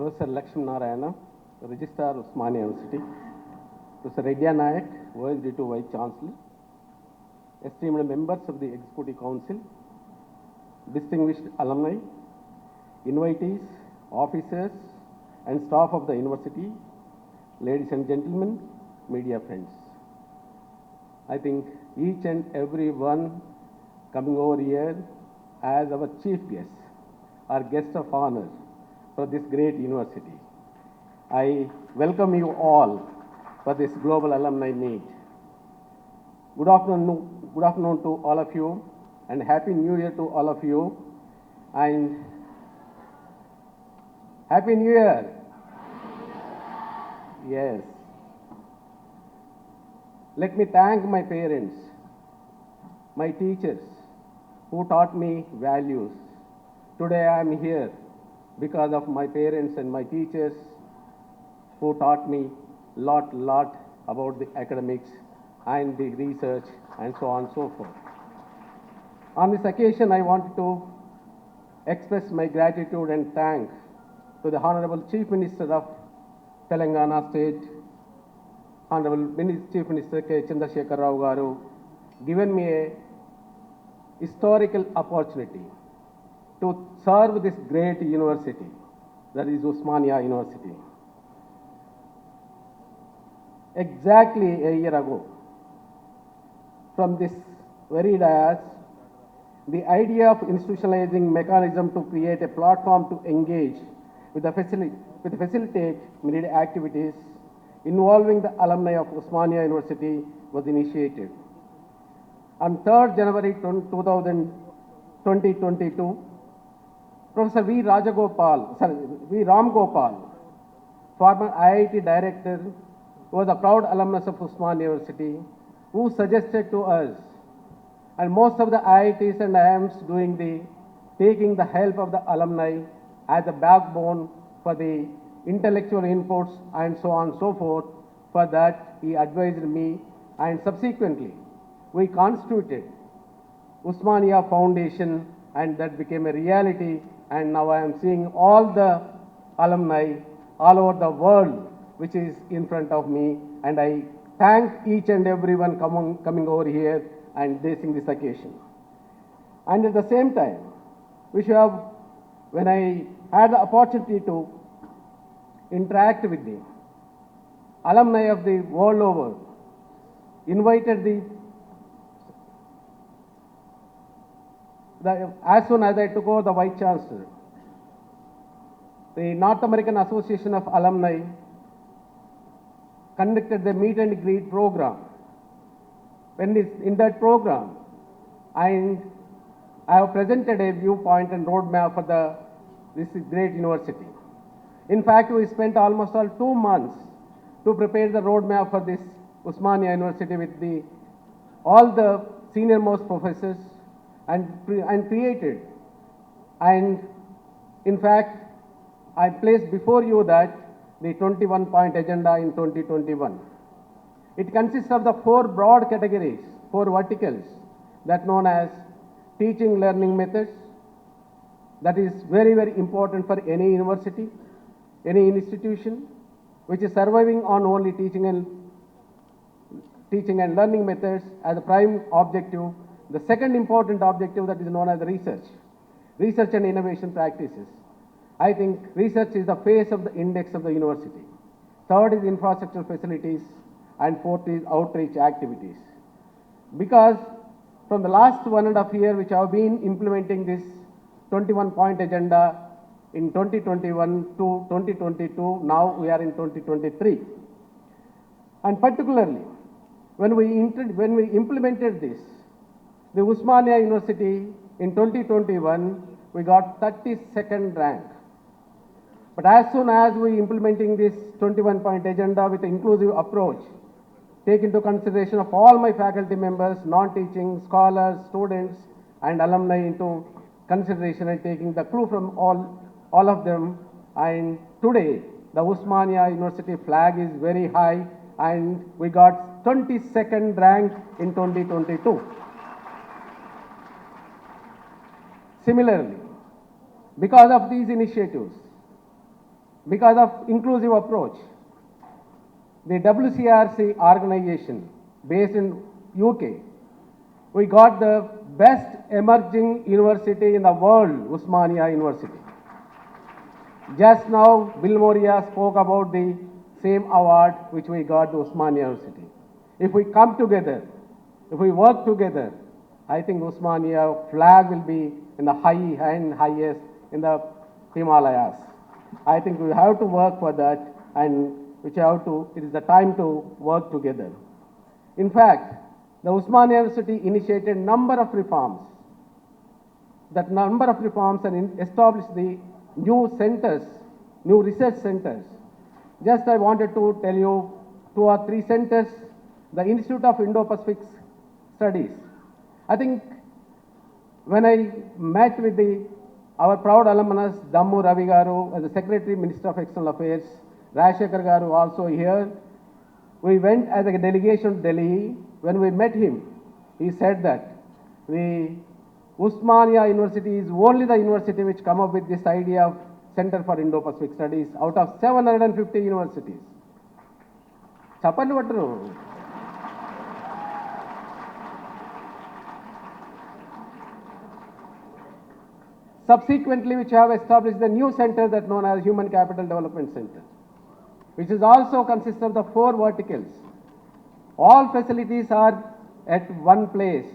Professor Lakshmi Narayana, Registrar Usmania University, Professor Redya Nayak, OSD2 Vice Chancellor, esteemed members of the Executive Council, distinguished alumni, invitees, officers, and staff of the university, ladies and gentlemen, media friends. I think each and every one coming over here as our chief guest or guest of honor for this great university. I welcome you all for this global alumni meet. Good afternoon to all of you, and Happy New Year to all of you, and Happy New Year. Yes. Let me thank my parents, my teachers who taught me values. Today I am here because of my parents and my teachers who taught me lot about the academics and the research and so on and so forth. On this occasion, I wanted to express my gratitude and thanks to the Honorable Chief Minister of Telangana State, Honorable Chief Minister K. Chandrasekhar Rao Garu, given me a historical opportunity to serve this great university, that is Usmania University. Exactly a year ago, from this very dais, the idea of institutionalizing mechanism to create a platform to engage with facilitate myriad activities involving the alumni of Usmania University was initiated. On 3rd January 2022, Professor V. Ram Gopal, former IIT director, who was a proud alumnus of Usmania University, who suggested to us, and most of the IITs and IIMs taking the help of the alumni as a backbone for the intellectual inputs and so on and so forth. For that, he advised me, and subsequently, we constituted Usmania Foundation, and that became a reality. And now I am seeing all the alumni all over the world, which is in front of me, and I thank each and everyone coming over here and gracing this occasion. And at the same time, when I had the opportunity to interact with the alumni of the world over, invited as soon as I took over the Vice Chancellor, the North American Association of Alumni conducted the meet and greet program. In that program, I have presented a viewpoint and roadmap for this great university. In fact, we spent almost 2 months to prepare the roadmap for this Usmania University with all the senior most professors and created. And in fact, I placed before you that the 21-point agenda in 2021. It consists of the 4 broad categories, 4 verticals, that known as teaching learning methods. That is very important for any university, any institution, which is surviving on only teaching and learning methods as a prime objective. The second important objective, that is known as research and innovation practices. I think research is the face of the index of the university. Third is infrastructure facilities, and fourth is outreach activities. Because from the last 1.5 years, which I have been implementing this 21-point agenda in 2021 to 2022, now we are in 2023. And particularly, when we implemented this, the Usmania University in 2021, we got 32nd rank. But as soon as we implementing this 21-point agenda with an inclusive approach, take into consideration of all my faculty members, non-teaching, scholars, students, and alumni into consideration, and taking the clue from all of them. And today, the Usmania University flag is very high, and we got 22nd rank in 2022. Similarly, because of these initiatives, because of inclusive approach. The WCRC organization based in UK, we got the best emerging university in the world, Usmania University. Just now, Bill Moria spoke about the same award which we got, the Usmania University. If we come together, if we work together, I think Usmania flag will be in the highest in the Himalayas. I think we have to work for that, and it is the time to work together. In fact, the Usmania University initiated number of reforms. That number of reforms and established the new centers, new research centers. Just I wanted to tell you 2 or 3 centers. The Institute of Indo-Pacific Studies. I think when I met with our proud alumnus, Dammu Ravi Garu, as the Secretary, Minister of External Affairs, Rajshekar Garu also here, we went as a delegation to Delhi. When we met him, he said that the Usmania University is only the university which come up with this idea of Center for Indo-Pacific Studies out of 750 universities. Chapallu vattaru. Subsequently, which have established the new center that known as Human Capital Development Center, which is also consists of the 4 verticals. All facilities are at one place.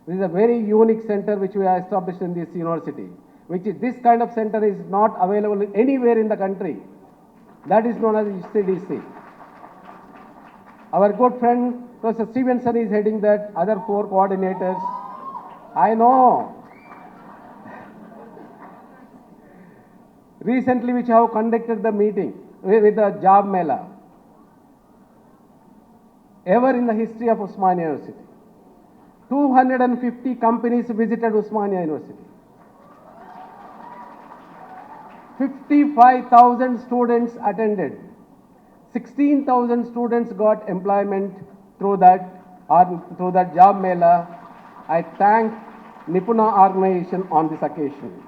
This is a very unique center which we have established in this university, this kind of center is not available anywhere in the country. That is known as CDC. Our good friend Professor Stevenson is heading that, other 4 coordinators. I know. Recently, which have conducted the meeting with the job mela, ever in the history of Usmania University. 250 companies visited Usmania University. 55,000 students attended. 16,000 students got employment through that job mela. I thank Nipuna organization on this occasion.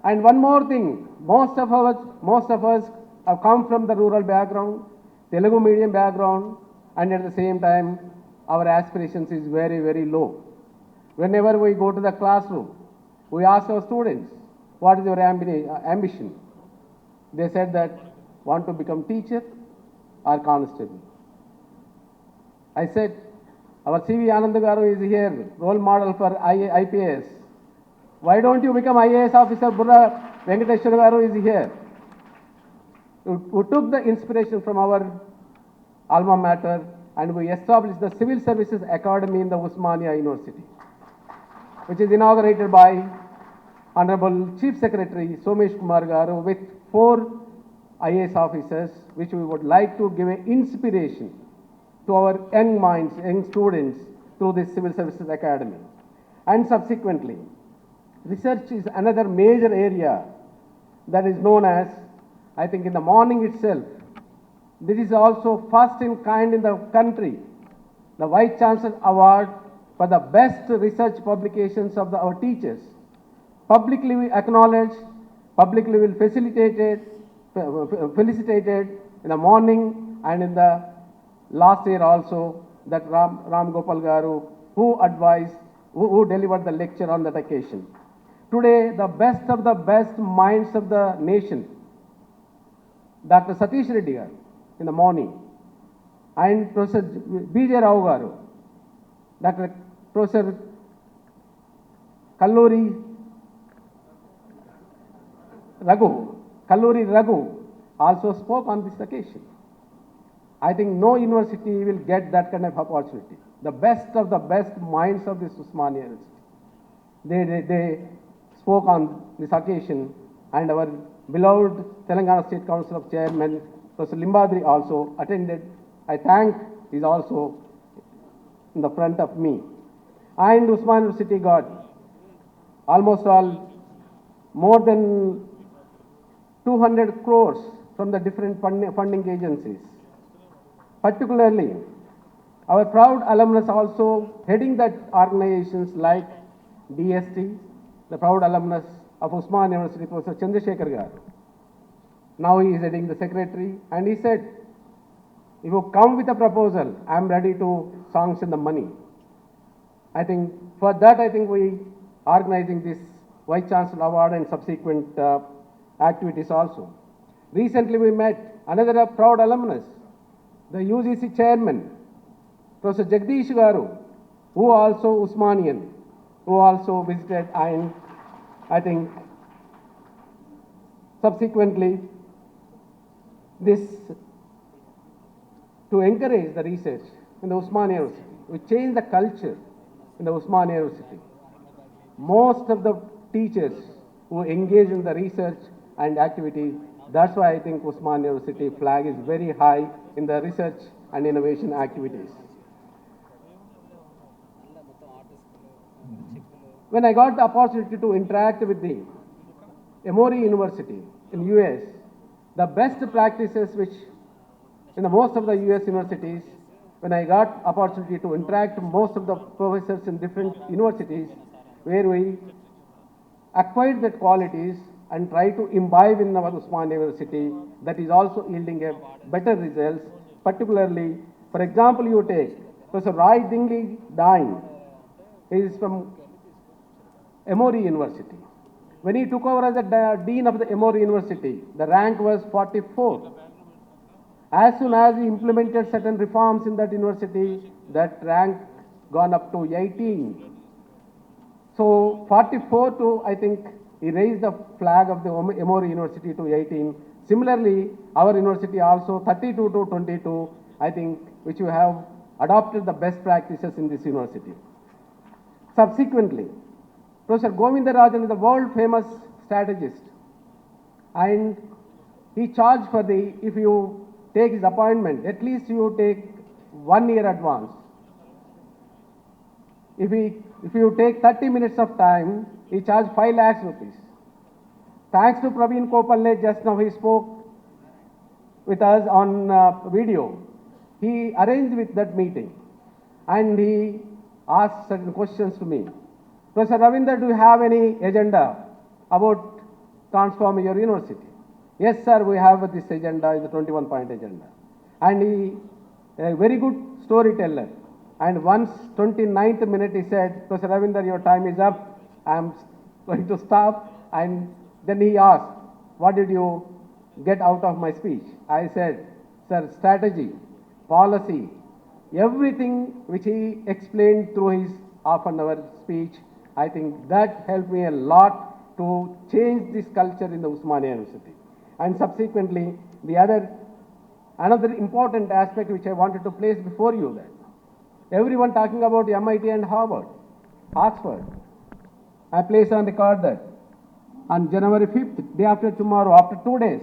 And one more thing, most of us have come from the rural background, Telugu medium background, and at the same time, our aspirations is very, very low. Whenever we go to the classroom, we ask our students, what is your ambition? They said that, want to become teacher or constable. I said, our C.V. Ananda Garu is here, role model for IPS. Why don't you become IAS officer? Burra Venkateshwara Garu is here. We took the inspiration from our alma mater and we established the Civil Services Academy in the Usmania University, which is inaugurated by Honorable Chief Secretary Somesh Kumar Garu with 4 IAS officers, which we would like to give an inspiration to our young minds, young students through this Civil Services Academy. And subsequently, research is another major area that is known as, I think in the morning itself, this is also first in kind in the country, the Vice Chancellor Award for the best research publications of our teachers. Publicly we acknowledge, publicly will felicitated in the morning and in the last year also, that Ram Gopal Garu, who advised, who delivered the lecture on that occasion. Today, the best minds of the nation, Dr. Satish Reddy Garu in the morning, and Professor B.J. Rao Garu, Dr. Professor Kalluri Raghu also spoke on this occasion. I think no university will get that kind of opportunity. The best of the best minds of this Usmania University. They spoke on this occasion, and our beloved Telangana State Council of Chairman, Professor Limbadri also attended. I thank, he's also in the front of me. And Usmania University got almost all more than 200 crores from the different funding agencies. Particularly, our proud alumnus also heading that organizations like DST, the proud alumnus of Usmania University, Professor Chandrasekhar Garu. Now he is heading the secretary, and he said, if you come with a proposal, I am ready to sanction the money. I think for that, I think we organizing this Vice Chancellor Award and subsequent activities also. Recently we met another proud alumnus, the UGC chairman, Professor Jagdish Garu, who also Usmanian, who also visited, and I think subsequently this to encourage the research in the Usmania University. We change the culture in the Usmania University. Most of the teachers who engage in the research and activities, that's why I think Usmania University flag is very high in the research and innovation activities. When I got the opportunity to interact with the Emory University in US, the best practices which in the most of the US universities, when I got opportunity to interact with most of the professors in different universities, where we acquired that qualities and try to imbibe in our Usmania University, that is also yielding a better results. Particularly, for example, you take Professor Rai Dingli Dain, he is from Emory University. When he took over as the dean of the Emory University, the rank was 44. As soon as he implemented certain reforms in that university, that rank gone up to 18. So 44 to, I think, he raised the flag of the Emory University to 18. Similarly, our university also 32 to 22, I think, which we have adopted the best practices in this university. Subsequently, Professor Govindarajan is a world famous strategist, and he charged for the, if you take his appointment, at least you take 1 year advance. If you take 30 minutes of time, he charged 5 lakhs rupees. Thanks to Praveen Kopalle, just now he spoke with us on video. He arranged with that meeting and he asked certain questions to me. Professor Ravinder, do you have any agenda about transforming your university? Yes, sir, we have this agenda, is a 21-point agenda. And he, a very good storyteller. And once 29th minute he said, Professor Ravinder, your time is up. I am going to stop. And then he asked, what did you get out of my speech? I said, sir, strategy, policy, everything which he explained through his half-an-hour speech, I think that helped me a lot to change this culture in the Usmania University. And subsequently, another important aspect which I wanted to place before you, that everyone talking about MIT and Harvard, Oxford. I place on record that on January 5th, day after tomorrow, after 2 days,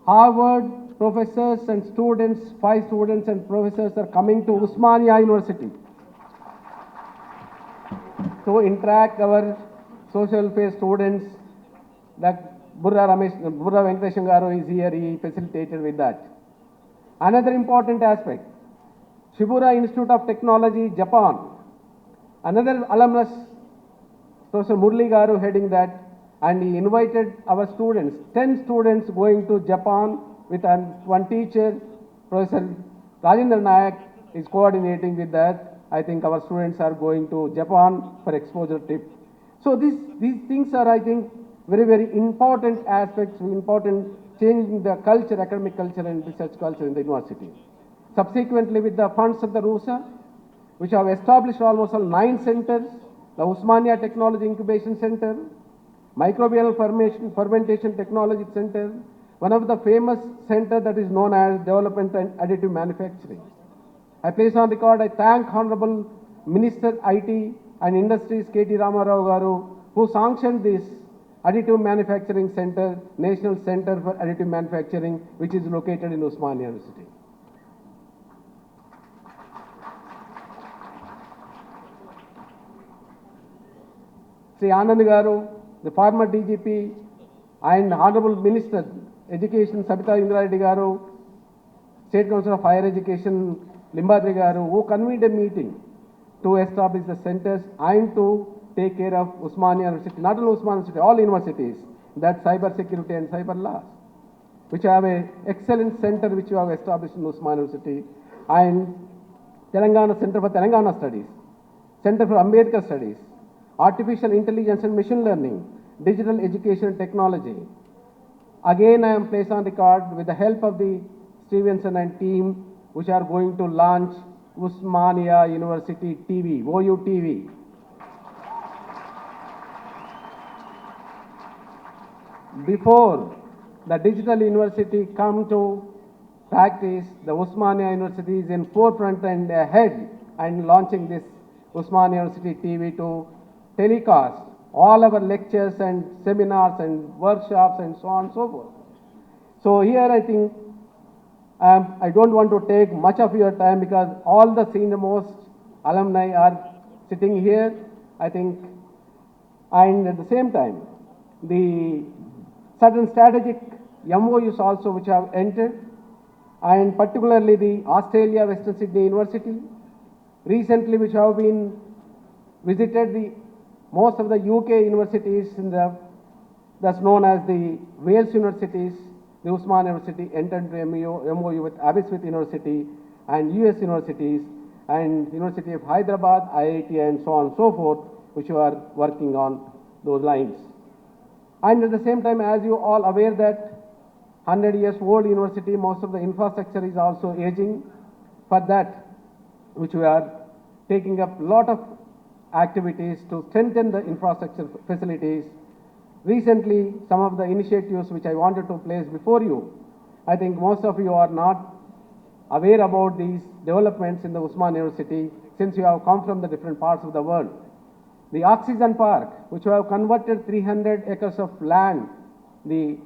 Harvard professors and students, 5 students and professors are coming to Usmania University to interact our social affairs students. That Burra Venkateshan Garu is here, he facilitated with that. Another important aspect, Shibura Institute of Technology, Japan. Another alumnus, Professor Murli Garu heading that, and he invited our students, 10 students going to Japan with one teacher. Professor Ravinder Nayak is coordinating with that. I think our students are going to Japan for exposure trip. So these things are, I think, very, very important aspects, important changing the culture, academic culture and research culture in the university. Subsequently, with the funds of the RUSA, which have established almost 9 centers, the Usmania Technology Incubation Center, Microbial Fermentation Technology Center, one of the famous center that is known as Development and Additive Manufacturing. I place on record, I thank Honorable Minister IT and Industries K.T. Ramarao Garu, who sanctioned this Additive Manufacturing Center, National Center for Additive Manufacturing, which is located in Usmania University. Sri Anand Garu, the former DGP, and Honorable Minister Education Sabita Indra Reddy Garu, State Council of Higher Education Limbadri Garu, who convened a meeting to establish the centers and to take care of Usmania University, not only Usmania University, all universities, that cyber security and cyber laws. which have a excellent center which you have established in Usman University, and Telangana Center for Telangana Studies, Center for Ambedkar Studies, Artificial Intelligence and Machine Learning, Digital Education and Technology. Again, I am placed on record with the help of the Stevenson and team, which are going to launch Usmania University TV, OU-TV. Before the digital university come to practice, the Usmania University is in forefront and ahead and launching this Usmania University TV to telecast all our lectures and seminars and workshops and so on and so forth. So here I think I don't want to take much of your time because all the senior most alumni are sitting here, I think, and at the same time, the certain strategic MOUs also which have entered, and particularly the Australia Western Sydney University, recently which have been visited the most of the UK universities in the that's known as the Wales universities. The Usman University entered the MOU with Aberystwyth University and US universities and University of Hyderabad, IIT and so on and so forth, which are working on those lines. And at the same time, as you all aware that 100 years old university, most of the infrastructure is also aging. For that, which we are taking up a lot of activities to strengthen the infrastructure facilities. Recently, some of the initiatives which I wanted to place before you, I think most of you are not aware about these developments in the Usman University since you have come from the different parts of the world. The Oxygen Park, which we have converted 300 acres of land, the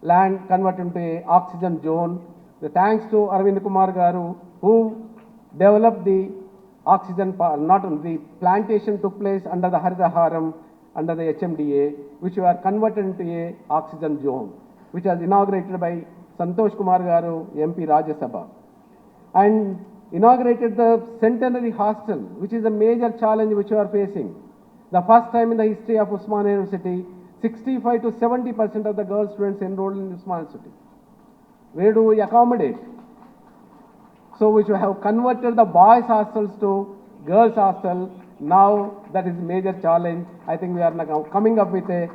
land converted into a oxygen zone. The thanks to Ravinder Kumar Garu, who developed the oxygen park, not the plantation took place under the Haritaharam, under the HMDA, which were converted into a oxygen zone, which was inaugurated by Santosh Kumar Garu, MP Rajya Sabha, and inaugurated the centenary hostel, which is a major challenge which we are facing. The first time in the history of Usman University, 65 to 70% of the girl students enrolled in Usman University. Where do we accommodate? So which we have converted the boys hostels to girls hostel. Now that is a major challenge. I think we are now coming up with a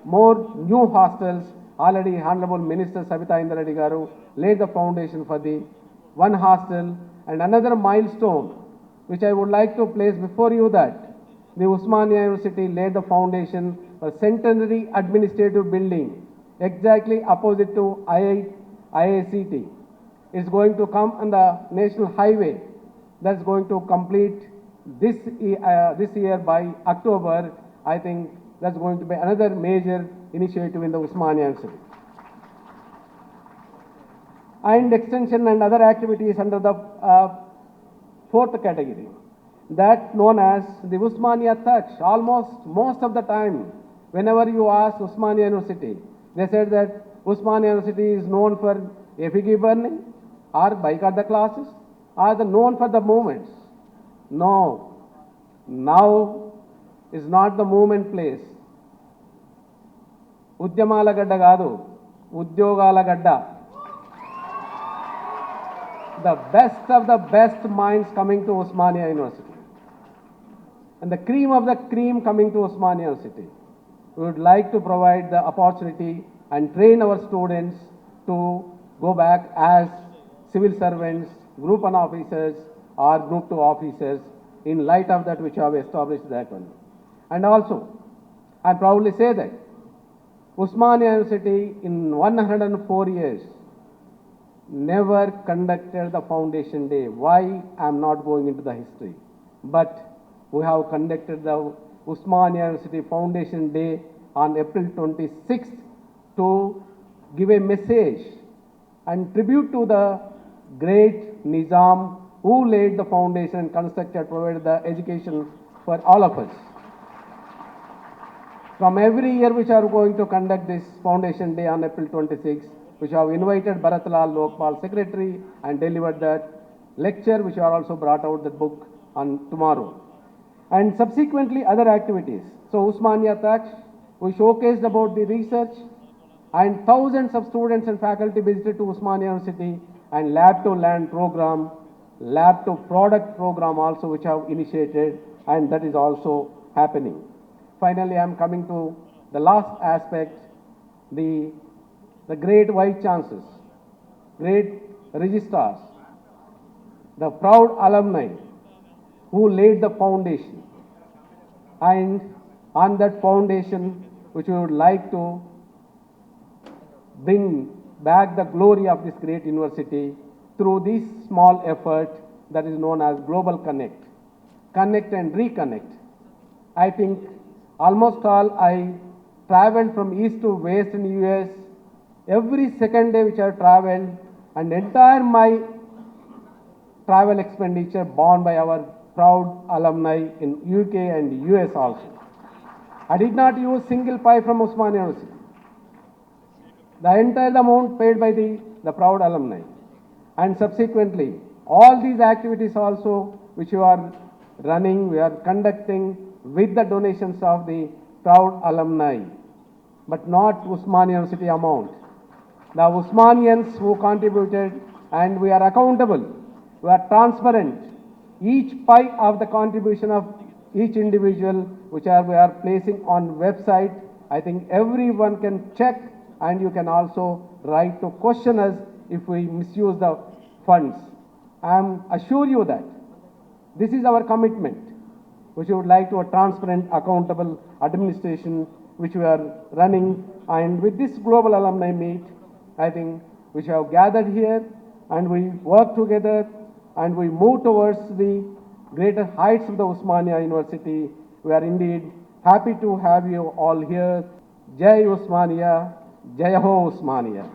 more new hostels. Already Honorable Minister Sabita Indra Reddy Garu laid the foundation for the one hostel. And another milestone which I would like to place before you that the Usmania University laid the foundation for centenary administrative building exactly opposite to IICT. It's going to come on the national highway. That's going to complete this year by October. I think that's going to be another major initiative in the Usmania University. And extension and other activities under the fourth category, that known as the Usmania Touch. Almost most of the time, whenever you ask Usmania University, they said that Usmania University is known for effigy burning or boycott the classes, or the known for the movements. No, now is not the movement place. Udyamala gadda gaadu, Udyogala gadda. The best of the best minds coming to Usmania University. And the cream of the cream coming to Usmania University. We would like to provide the opportunity and train our students to go back as civil servants, Group 1 officers or Group 2 officers in light of that which have established that one. And also, I proudly say that Usmania University in 104 years never conducted the foundation day. Why? I am not going into the history. But we have conducted the Usmania University Foundation Day on April 26th to give a message and tribute to the great Nizam who laid the foundation and constructed, provided the education for all of us. From every year which are going to conduct this Foundation Day on April 26th, which have invited Bharatlal Lokpal Secretary and delivered that lecture, which are also brought out the book on tomorrow. And subsequently other activities. So Usmania Touch, we showcased about the research and thousands of students and faculty visited to Osmania University, and Lab to Land program, Lab to Product program also, which have initiated, and that is also happening. Finally, I am coming to the last aspect, the great vice chancellors, great registrars, the proud alumni who laid the foundation, and on that foundation which we would like to bring back the glory of this great university through this small effort that is known as Global Connect. Connect and reconnect. I think almost all I traveled from east to west in US. Every second day which I traveled, and entire my travel expenditure borne by our proud alumni in UK and US also. I did not use single pie from Osmania University. The entire amount paid by the proud alumni. And subsequently, all these activities also which we are running, we are conducting with the donations of the proud alumni, but not Osmania University amount. The Osmanians who contributed, and we are accountable, we are transparent. Each pie of the contribution of each individual which we are placing on website, I think everyone can check, and you can also write to question us if we misuse the funds. I assure you that this is our commitment, which we would like to a transparent, accountable administration which we are running. And with this global alumni meet, I think we have gathered here and we work together and we move towards the greater heights of the Osmania University. We are indeed happy to have you all here. Jai Osmania, Jai Ho Osmania.